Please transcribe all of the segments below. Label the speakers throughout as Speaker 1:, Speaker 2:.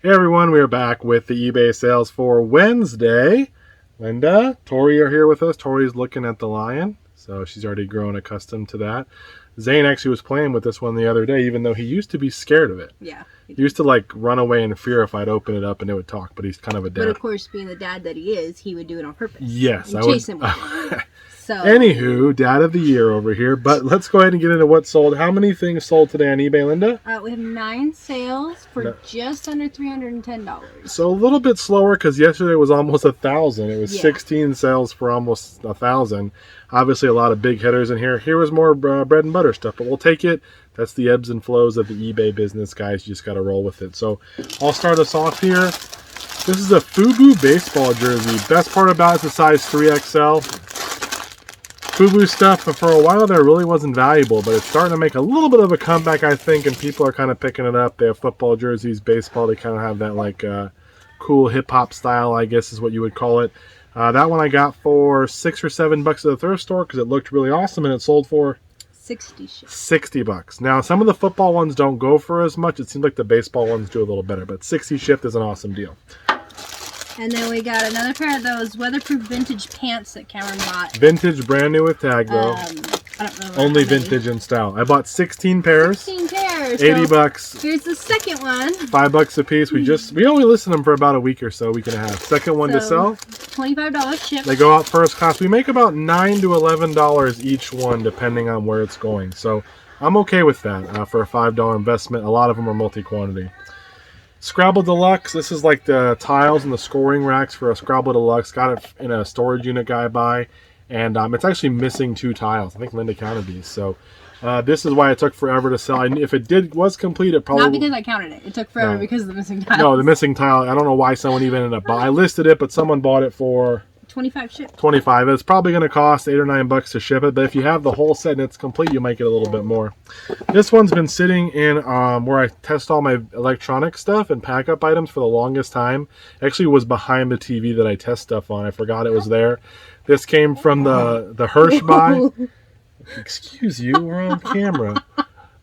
Speaker 1: Hey everyone, we are back with the eBay sales for Wednesday. Linda, Tori are here with us. Tori's looking at the lion, so she's already grown accustomed to that. Zane actually was playing with this one the other day, even though he used to be scared of it.
Speaker 2: Yeah.
Speaker 1: He used to like run away in fear if I'd open it up and it would talk, but he's kind of a dad.
Speaker 2: But of course, being the dad that he is, he would do it on purpose.
Speaker 1: Yes,
Speaker 2: I would. Chase him with it. So.
Speaker 1: Anywho, dad of the year over here. But let's go ahead and get into what sold. How many things sold today on eBay, Linda?
Speaker 2: We have 9 sales for just under $310.
Speaker 1: So a little bit slower because yesterday was almost 1,000. It was 16 sales for almost 1,000. Obviously, a lot of big hitters in here. Here was more bread and butter stuff, but we'll take it. That's the ebbs and flows of the eBay business, guys. You just got to roll with it. So I'll start us off here. This is a FUBU baseball jersey. Best part about it is the size 3XL. FUBU stuff, but for a while there really wasn't valuable, but it's starting to make a little bit of a comeback, I think, and people are kind of picking it up. They have football jerseys, baseball. They kind of have that like cool hip-hop style, I guess is what you would call it. That one I got for $6 or $7 at the thrift store because it looked really awesome, and it sold for $60. Now, some of the football ones don't go for as much. It seems like the baseball ones do a little better, but 60 shipped is an awesome deal.
Speaker 2: And then we got another pair of those weatherproof vintage pants that Cameron bought.
Speaker 1: Vintage, brand new with tag though.
Speaker 2: I don't know.
Speaker 1: Only vintage in style. I bought 16 pairs.
Speaker 2: 16 pairs.
Speaker 1: $80.
Speaker 2: Here's the second one.
Speaker 1: $5 a piece. We only listed them for about a week or so, week and a half. Second one to sell.
Speaker 2: $25 shipped.
Speaker 1: They go out first class. We make about $9 to $11 each one, depending on where it's going. So I'm okay with that for a $5 investment. A lot of them are multi-quantity. Scrabble Deluxe. This is like the tiles and the scoring racks for a Scrabble Deluxe. Got it in a storage unit guy buy. And it's actually missing 2 tiles. I think Linda counted these. So this is why it took forever to sell. If it was complete, it probably...
Speaker 2: Not because I counted it. It took forever because of the missing tiles.
Speaker 1: No, the missing tile. I don't know why someone even ended up buying. I listed it, but someone bought it for...
Speaker 2: 25 shipped.
Speaker 1: 25. It's probably going to cost $8 or $9 to ship it, but if you have the whole set and it's complete, you might get a little bit more. This one's been sitting in where I test all my electronic stuff and pack up items for the longest time. Actually, it was behind the TV that I test stuff on. I forgot it was there. This came from the Hirsch buy. Excuse you, we're on camera.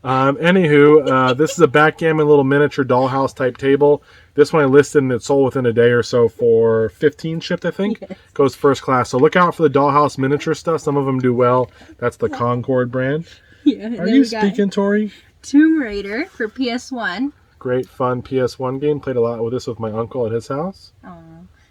Speaker 1: Anywho, this is a backgammon little miniature dollhouse type table. This one I listed and it sold within a day or so for 15 shipped, I think. Yes. Goes first class. So look out for the dollhouse miniature stuff. Some of them do well. That's the Concord brand. Yeah. Are you speaking, Tori?
Speaker 2: Tomb Raider for PS1.
Speaker 1: Great fun PS1 game. Played a lot with this with my uncle at his house.
Speaker 2: Oh.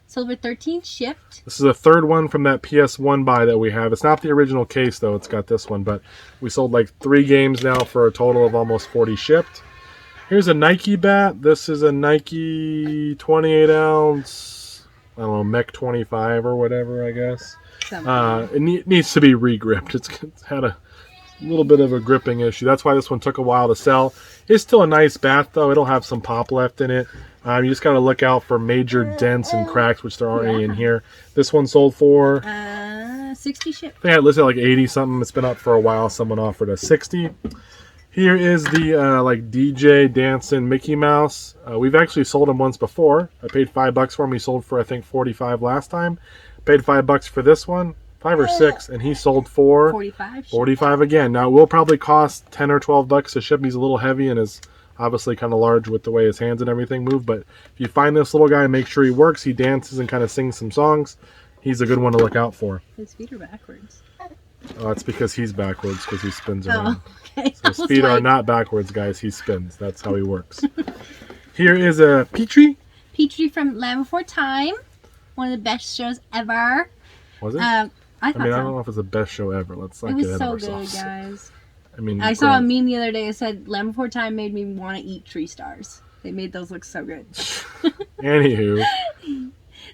Speaker 2: Sold for 13 shipped.
Speaker 1: This is the third one from that PS1 buy that we have. It's not the original case though. It's got this one, but we sold like 3 games now for a total of almost 40 shipped. Here's a Nike bat. This is a Nike 28 ounce, I don't know, Mech 25 or whatever, I guess. It needs to be re-gripped. It's had a little bit of a gripping issue. That's why this one took a while to sell. It's still a nice bat though. It'll have some pop left in it. You just got to look out for major dents and cracks, which there aren't any in here. This one sold for
Speaker 2: 60 shipped.
Speaker 1: I think I listed like 80 something. It's been up for a while. Someone offered us 60. Here is the like DJ dancing Mickey Mouse. We've actually sold him once before. I paid $5 for him. He sold for I think 45 last time. Paid $5 for this one, 5 or 6, and he sold for
Speaker 2: 45.
Speaker 1: 45 again. Now it will probably cost 10 or $12 to ship. He's a little heavy and is obviously kind of large with the way his hands and everything move. But if you find this little guy, make sure he works. He dances and kind of sings some songs. He's a good one to look out for.
Speaker 2: His feet are backwards.
Speaker 1: Oh, that's because he's backwards because he spins around.
Speaker 2: Okay.
Speaker 1: So his feet are not backwards, guys. He spins. That's how he works. Here is a Petrie.
Speaker 2: Petrie from Land Before Time. One of the best shows ever.
Speaker 1: Was it?
Speaker 2: I
Speaker 1: don't know if it's the best show ever. Let's not get ahead of ourselves. It was so good,
Speaker 2: guys.
Speaker 1: I
Speaker 2: saw a meme the other day that said Land Before Time made me want to eat tree stars. They made those look so good.
Speaker 1: Anywho.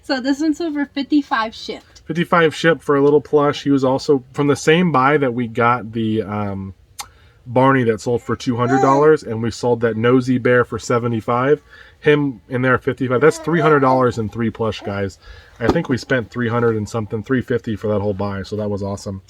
Speaker 2: So this one's over 55 shipped.
Speaker 1: 55 shipped for a little plush. He was also from the same buy that we got the Barney that sold for $200, and we sold that Nosy Bear for $75. Him in there 55. That's $300 in 3 plush, guys. I think we spent 300 and something, 350 for that whole buy, so that was awesome.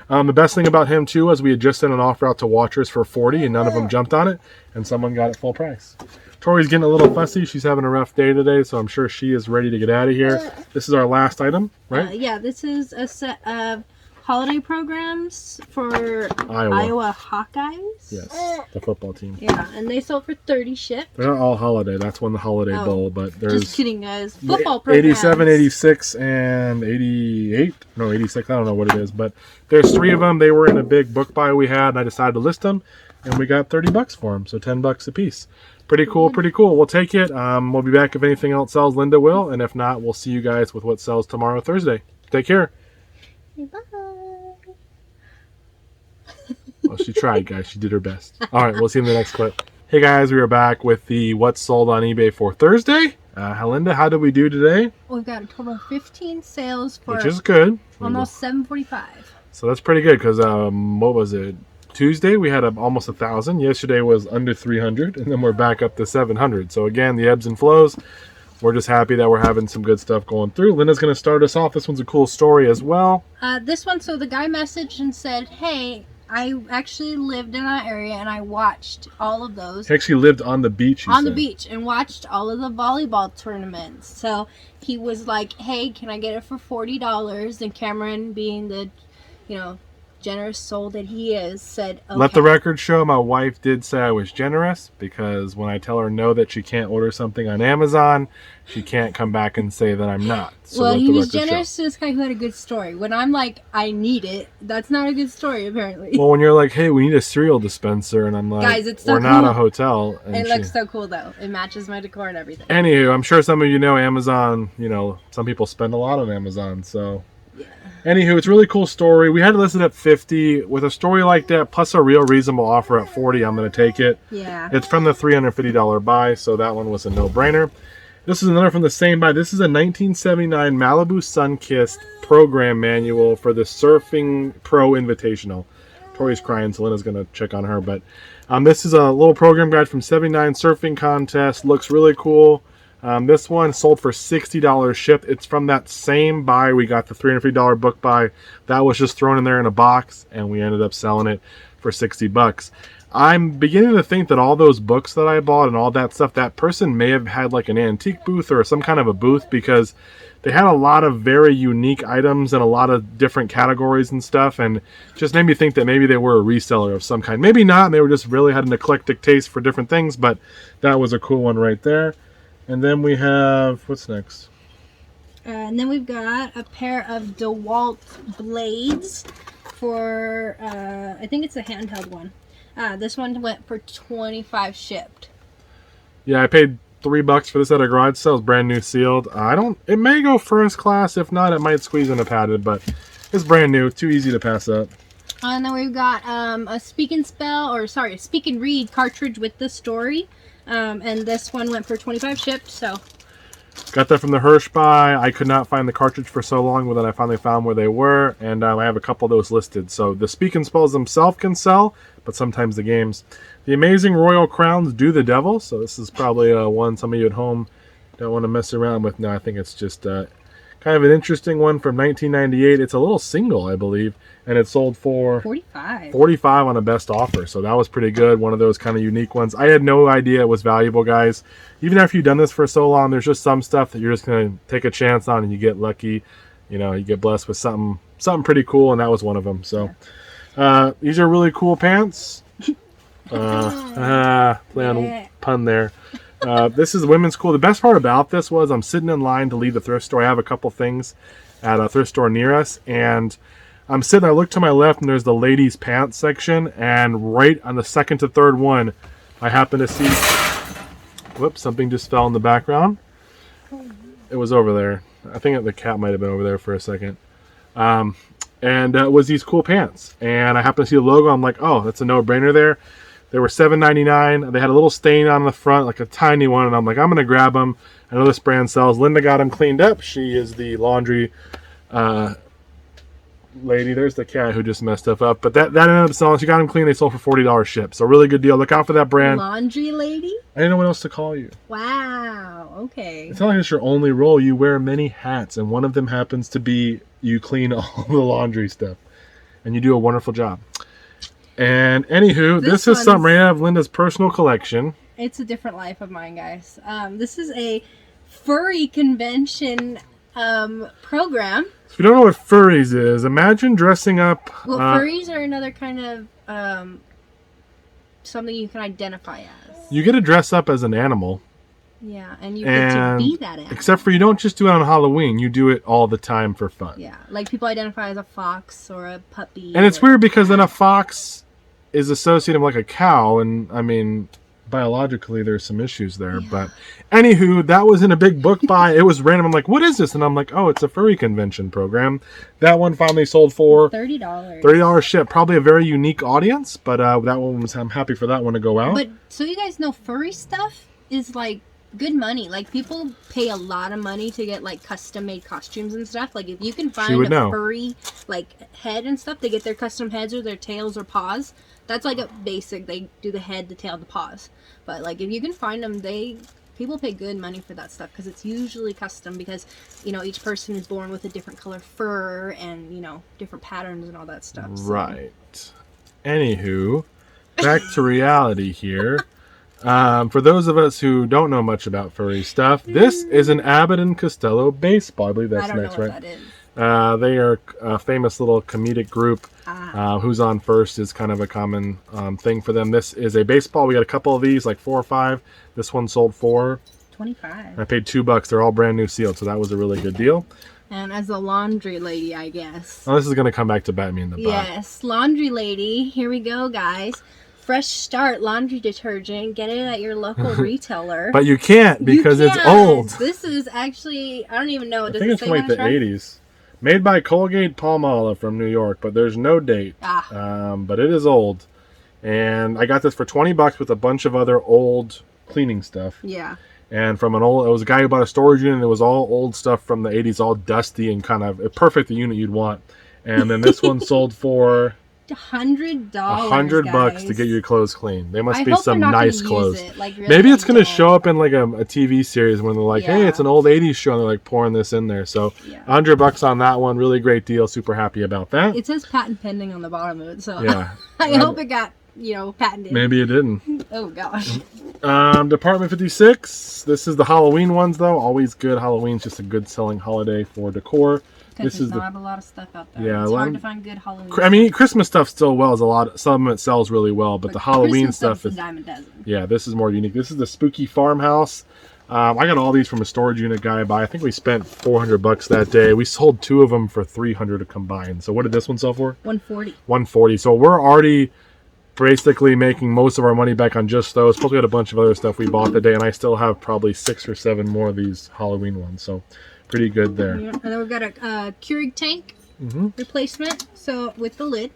Speaker 1: The best thing about him too is we had just sent an offer out to watchers for 40, and none of them jumped on it, and someone got it full price. Tori's getting a little fussy. She's having a rough day today, so I'm sure she is ready to get out of here. This is our last item, right?
Speaker 2: Yeah, this is a set of holiday programs for Iowa Hawkeyes.
Speaker 1: Yes, the football team.
Speaker 2: Yeah, and they sold for 30 shipped.
Speaker 1: They're not all holiday. That's one the holiday bowl, but there's
Speaker 2: just kidding, guys. Football programs.
Speaker 1: 87, 86, and 88. No, 86. I don't know what it is, but there's 3 of them. They were in a big book buy we had, and I decided to list them, and we got $30 for them, so $10 a piece. Pretty cool, pretty cool. We'll take it. We'll be back if anything else sells. Linda will, and if not, we'll see you guys with what sells tomorrow, Thursday. Take care.
Speaker 2: Bye.
Speaker 1: Well, she tried, guys. She did her best. All right, we'll see you in the next clip. Hey, guys, we are back with the what's sold on eBay for Thursday. Linda, how did we do today?
Speaker 2: We've got a total of 15 sales for
Speaker 1: which is good.
Speaker 2: Almost $745.
Speaker 1: So that's pretty good because what was it? Tuesday we had almost 1,000. Yesterday was under 300, and then we're back up to 700. So again, the ebbs and flows. We're just happy that we're having some good stuff going through. Linda's going to start us off. This one's a cool story as well.
Speaker 2: This one, so the guy messaged and said, hey, I actually lived in that area and I watched all of those.
Speaker 1: He actually lived on the beach,
Speaker 2: the beach, and watched all of the volleyball tournaments. So he was like, hey, can I get it for $40? And Cameron, being the, generous soul that he is, said, okay.
Speaker 1: Let the record show my wife did say I was generous, because when I tell her no that she can't order something on Amazon, she can't come back and say that I'm not. So
Speaker 2: well, he was generous to this guy who had a good story. When I'm like, I need it, that's not a good story, apparently.
Speaker 1: Well, when you're like, hey, we need a cereal dispenser, and I'm like,
Speaker 2: guys, it's so
Speaker 1: we're not a hotel. And
Speaker 2: it looks so cool, though. It matches my decor and everything.
Speaker 1: Anywho, I'm sure some of you know Amazon, some people spend a lot on Amazon, so...
Speaker 2: Yeah.
Speaker 1: Anywho, it's a really cool story. We had it listed at 50. With a story like that, plus a real reasonable offer at 40, I'm going to take it.
Speaker 2: Yeah.
Speaker 1: It's from the $350 buy, so that one was a no-brainer. This is another from the same buy. This is a 1979 Malibu Sunkissed program manual for the Surfing Pro Invitational. Tori's crying, so Lena's going to check on her. But this is a little program guide from 79 surfing contest. Looks really cool. This one sold for $60 shipped. It's from that same buy. We got the $350 book buy. That was just thrown in there in a box, and we ended up selling it for $60. I'm beginning to think that all those books that I bought and all that stuff, that person may have had like an antique booth or some kind of a booth, because they had a lot of very unique items and a lot of different categories and stuff, and just made me think that maybe they were a reseller of some kind. Maybe not. They were just really had an eclectic taste for different things, but that was a cool one right there. And then we have, what's next?
Speaker 2: And then we've got a pair of DeWalt blades for, I think it's a handheld one. This one went for $25 shipped.
Speaker 1: Yeah, I paid $3 for this at a garage sale. It's brand new sealed. It may go first class. If not, it might squeeze in a padded, but it's brand new. Too easy to pass up.
Speaker 2: And then we've got a Speak and Read cartridge with the story. And this one went for $25 shipped, so.
Speaker 1: Got that from the Hirsch buy. I could not find the cartridge for so long, but then I finally found where they were, and I have a couple of those listed. So the Speak and Spells themselves can sell, but sometimes the games. The Amazing Royal Crowns Do the Devil. So this is probably one some of you at home don't want to mess around with. No, I think it's just kind of an interesting one from 1998. It's a little single, I believe, and it sold for $45 on a best offer. So that was pretty good. One of those kind of unique ones. I had no idea it was valuable, guys. Even after you've done this for so long, there's just some stuff that you're just going to take a chance on, and you get lucky. You get blessed with something pretty cool, and that was one of them. So these are really cool pants. Play on pun there. This is women's cool. The best part about this was I'm sitting in line to leave the thrift store. I have a couple things at a thrift store near us, and I'm sitting there. I look to my left, and there's the ladies' pants section, and right on the second to third one, I happen to see, whoops, something just fell in the background. It was over there. I think the cat might have been over there for a second. And it was these cool pants, and I happened to see the logo. I'm like, oh, that's a no-brainer there. They were $7.99. They had a little stain on the front, like a tiny one, and I'm like, I'm going to grab them. I know this brand sells. Linda got them cleaned up. She is the laundry lady. There's the cat who just messed stuff up. But that ended up selling. She got them clean. They sold for $40 shipped. So really good deal. Look out for that brand.
Speaker 2: Laundry lady?
Speaker 1: I didn't know what else to call you.
Speaker 2: Wow. Okay.
Speaker 1: It's not like it's your only role. You wear many hats, and one of them happens to be you clean all the laundry stuff. And you do a wonderful job. And anywho, this is something right out of Linda's personal collection.
Speaker 2: It's a different life of mine, guys. This is a furry convention program.
Speaker 1: If you don't know what furries is, imagine dressing up.
Speaker 2: Well, furries are another kind of something you can identify as.
Speaker 1: You get to dress up as an animal.
Speaker 2: Yeah, and you get to be that animal.
Speaker 1: Except for you don't just do it on Halloween. You do it all the time for fun.
Speaker 2: Yeah, like people identify as a fox or a puppy.
Speaker 1: And it's weird because then a fox is associated with like a cow. And I mean, biologically, there's some issues there. Yeah. But anywho, that was in a big book buy. It was random. I'm like, what is this? And I'm like, oh, it's a furry convention program. That one finally sold for
Speaker 2: $30.
Speaker 1: $30 ship. Probably a very unique audience. But that one was, I'm happy for that one to go out.
Speaker 2: But so you guys know furry stuff is like good money. Like people pay a lot of money to get like custom made costumes and stuff. Like if you can find a furry like head and stuff, they get their custom heads or their tails or paws. That's like a basic. They do the head, the tail, the paws. But like if you can find them, people pay good money for that stuff because it's usually custom because each person is born with a different color fur and different patterns and all that stuff. So.
Speaker 1: Right. Anywho, back to reality here. For those of us who don't know much about furry stuff, this is an Abbott and Costello baseball. I believe that's next, right?
Speaker 2: That is.
Speaker 1: They are a famous little comedic group. Who's on first is kind of a common thing for them. This is a baseball. We got a couple of these, like 4 or 5. This one sold for
Speaker 2: $25.
Speaker 1: I paid $2. They're all brand new sealed, so that was a really good deal.
Speaker 2: And as a laundry lady, I guess.
Speaker 1: Oh, this is going to come back to bite me in the butt.
Speaker 2: Yes, laundry lady. Here we go, guys. Fresh Start laundry detergent. Get it at your local retailer.
Speaker 1: But you can't because it's old.
Speaker 2: This is actually, I don't even know.
Speaker 1: I think it's from like the 80s. Made by Colgate-Palmolive from New York, but there's no date. But it is old. And I got this for $20 with a bunch of other old cleaning stuff.
Speaker 2: Yeah.
Speaker 1: And from it was a guy who bought a storage unit. And it was all old stuff from the 80s, all dusty and kind of perfect the unit you'd want. And then this one sold for
Speaker 2: $100.
Speaker 1: $100 to get your clothes clean. They must be some nice clothes.
Speaker 2: Really
Speaker 1: maybe it's going to show up in like a TV series when they're like, hey, it's an old 80s show, and they're like pouring this in there. So $100 on that one. Really great deal. Super happy about that.
Speaker 2: It says patent pending on the bottom of it. So
Speaker 1: yeah.
Speaker 2: I hope it got, patented.
Speaker 1: Maybe it didn't.
Speaker 2: Oh, gosh.
Speaker 1: Department 56. This is the Halloween ones, though. Always good. Halloween's just a good selling holiday for decor.
Speaker 2: This is not a lot of stuff out there. Yeah, it's hard to find good Halloween stuff.
Speaker 1: I mean, Christmas stuff still sells a lot. Some of it sells really well, but the Halloween stuff is
Speaker 2: dime a dozen.
Speaker 1: Yeah, this is more unique. This is the Spooky Farmhouse. I got all these from a storage unit guy. I think we spent $400 that day. We sold 2 of them for $300 combined. So what did this one sell for?
Speaker 2: $140.
Speaker 1: $140. So we're already basically making most of our money back on just those. Plus we had a bunch of other stuff we bought that day, and I still have probably 6 or 7 more of these Halloween ones. So pretty good there.
Speaker 2: Yeah. And then we've got a Keurig tank replacement. So with the lid,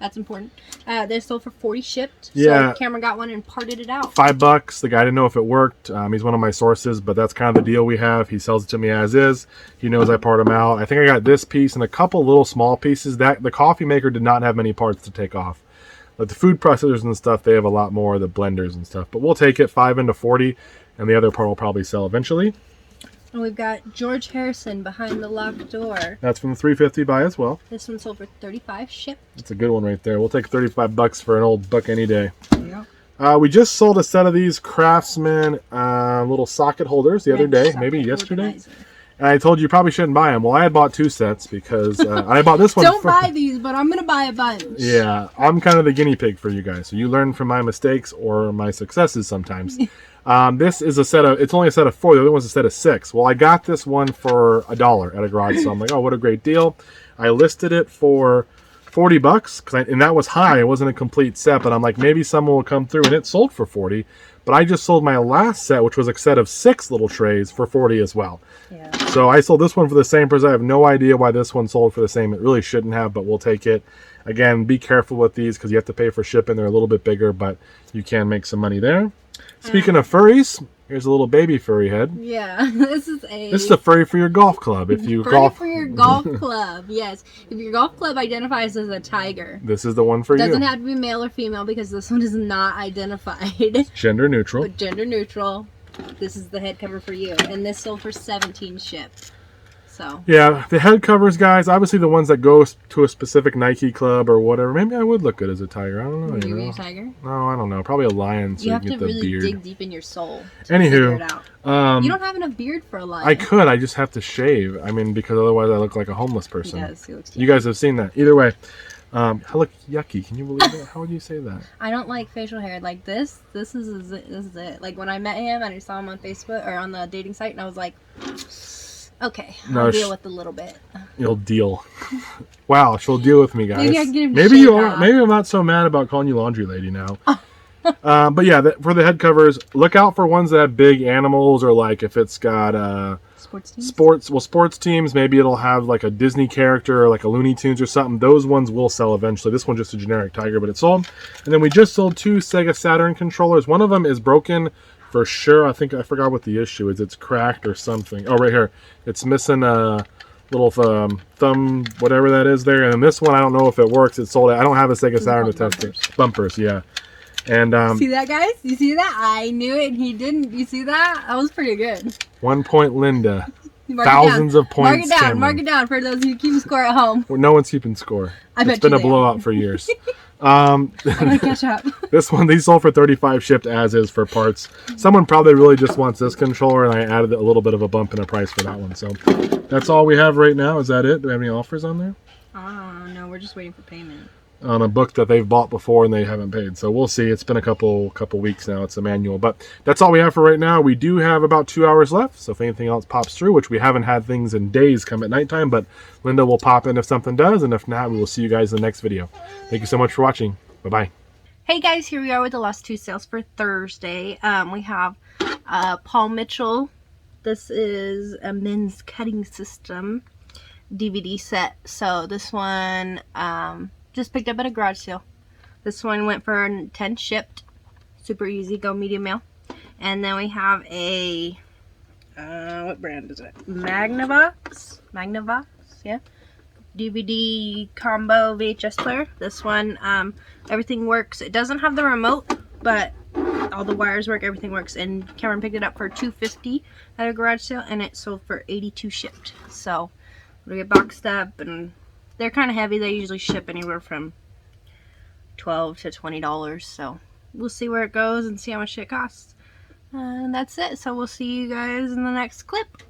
Speaker 2: that's important. They sold for $40 shipped.
Speaker 1: Yeah.
Speaker 2: So Cameron got one and parted it out.
Speaker 1: $5. The guy didn't know if it worked. He's one of my sources, but that's kind of the deal we have. He sells it to me as is. He knows I part them out. I think I got this piece and a couple little small pieces. That the coffee maker did not have many parts to take off. But the food processors and stuff, they have a lot more, the blenders and stuff. But we'll take it 5 into 40, and the other part will probably sell eventually.
Speaker 2: And we've got George Harrison behind the locked door.
Speaker 1: That's from the 350 buy as well.
Speaker 2: This one sold for $35 shipped.
Speaker 1: That's a good one right there. We'll take $35 for an old book any day.
Speaker 2: Yeah.
Speaker 1: We just sold a set of these Craftsman little socket holders the other day, maybe yesterday. And I told you probably shouldn't buy them. Well, I had bought 2 sets because I bought this one.
Speaker 2: Don't buy these, but I'm going to buy a bunch.
Speaker 1: Yeah, I'm kind of the guinea pig for you guys. So you learn from my mistakes or my successes sometimes. This is a set of, it's only a set of 4. The other one's a set of 6. Well, I got this one for $1 at a garage sale. I'm like, oh, what a great deal. I listed it for $40, and that was high. It wasn't a complete set, but I'm like, maybe someone will come through, and it sold for $40. But I just sold my last set, which was a set of 6 little trays, for $40 as well. Yeah. So I sold this one for the same price. I have no idea why this one sold for the same. It really shouldn't have, but we'll take it. Again, be careful with these because you have to pay for shipping. They're a little bit bigger, but you can make some money there. Speaking of furries, here's a little baby furry head.
Speaker 2: Yeah, this is
Speaker 1: a furry for your golf club. If you golf
Speaker 2: for your golf club, yes. If your golf club identifies as a tiger,
Speaker 1: this is the one for you.
Speaker 2: Doesn't have to be male or female because this one is not identified.
Speaker 1: It's gender neutral.
Speaker 2: But gender neutral. This is the head cover for you, and this sold for $17 shipped. So
Speaker 1: yeah, the head covers, guys, obviously the ones that go to a specific Nike club or whatever. Maybe I would look good as a tiger. I don't know.
Speaker 2: would you be
Speaker 1: know.
Speaker 2: a tiger?
Speaker 1: No, I don't know. Probably a lion, so
Speaker 2: You
Speaker 1: you
Speaker 2: have
Speaker 1: can
Speaker 2: to
Speaker 1: get the
Speaker 2: really
Speaker 1: beard.
Speaker 2: dig deep in your soul to
Speaker 1: Anywho,
Speaker 2: figure it out. You don't
Speaker 1: Um,
Speaker 2: have enough beard for a lion.
Speaker 1: I could. I just have to shave. I mean, because otherwise I look like a homeless
Speaker 2: He
Speaker 1: person.
Speaker 2: does. He looks
Speaker 1: You guys have seen that. Either way, I look yucky. Can you believe it? How would you say that?
Speaker 2: I don't like facial hair like this. This is it. Like when I met him and I saw him on Facebook or on the dating site, and I was like, okay,
Speaker 1: No,
Speaker 2: I'll deal with a little bit.
Speaker 1: You'll deal. Wow, she'll deal with me, guys.
Speaker 2: Maybe I can get him to
Speaker 1: Maybe
Speaker 2: shave
Speaker 1: you are.
Speaker 2: off.
Speaker 1: Maybe I'm not so mad about calling you laundry lady now. But yeah, for the head covers, look out for ones that have big animals, or like if it's got sports teams. Maybe it'll have like a Disney character or like a Looney Tunes or something. Those ones will sell eventually. This one's just a generic tiger, but it sold. And then we just sold 2 Sega Saturn controllers. One of them is broken for sure. I think I forgot what the issue is. It's cracked or something. Oh, right here. It's missing a little thumb, whatever that is there. And then this one, I don't know if it works. It's sold. I don't have a Sega Saturn to test it. Bumpers, yeah. And
Speaker 2: see that, guys? You see that? I knew it and he didn't. You see that? That was pretty good.
Speaker 1: 1 point Linda.
Speaker 2: Mark
Speaker 1: Thousands of points.
Speaker 2: Mark it down for those who keep score at home.
Speaker 1: Well, no one's keeping score. It's been a blowout for years.
Speaker 2: I'm gonna catch up.
Speaker 1: These sold for $35 shipped as is for parts. Someone probably really just wants this controller, and I added a little bit of a bump in the price for that one. So that's all we have right now. Is that it? Do we have any offers on there?
Speaker 2: Oh no, we're just waiting for payment.
Speaker 1: On a book that they've bought before and they haven't paid. So we'll see. It's been a couple weeks now. It's a manual. But that's all we have for right now. We do have about 2 hours left. So if anything else pops through, which we haven't had things in days come at nighttime, but Linda will pop in if something does. And if not, we will see you guys in the next video. Thank you so much for watching. Bye-bye.
Speaker 2: Hey guys, here we are with the last 2 sales for Thursday. We have Paul Mitchell. This is a men's cutting system DVD set. So this one, just picked up at a garage sale. This one went for 10 shipped. Super easy, go medium mail. And then we have a, what brand is it? Magnavox, yeah. DVD combo VHS player. This one, everything works. It doesn't have the remote, but all the wires work, everything works. And Cameron picked it up for $2.50 at a garage sale, and it sold for $82 shipped. So we get boxed up, and they're kind of heavy. They usually ship anywhere from $12 to $20. So we'll see where it goes and see how much it costs. And that's it. So we'll see you guys in the next clip.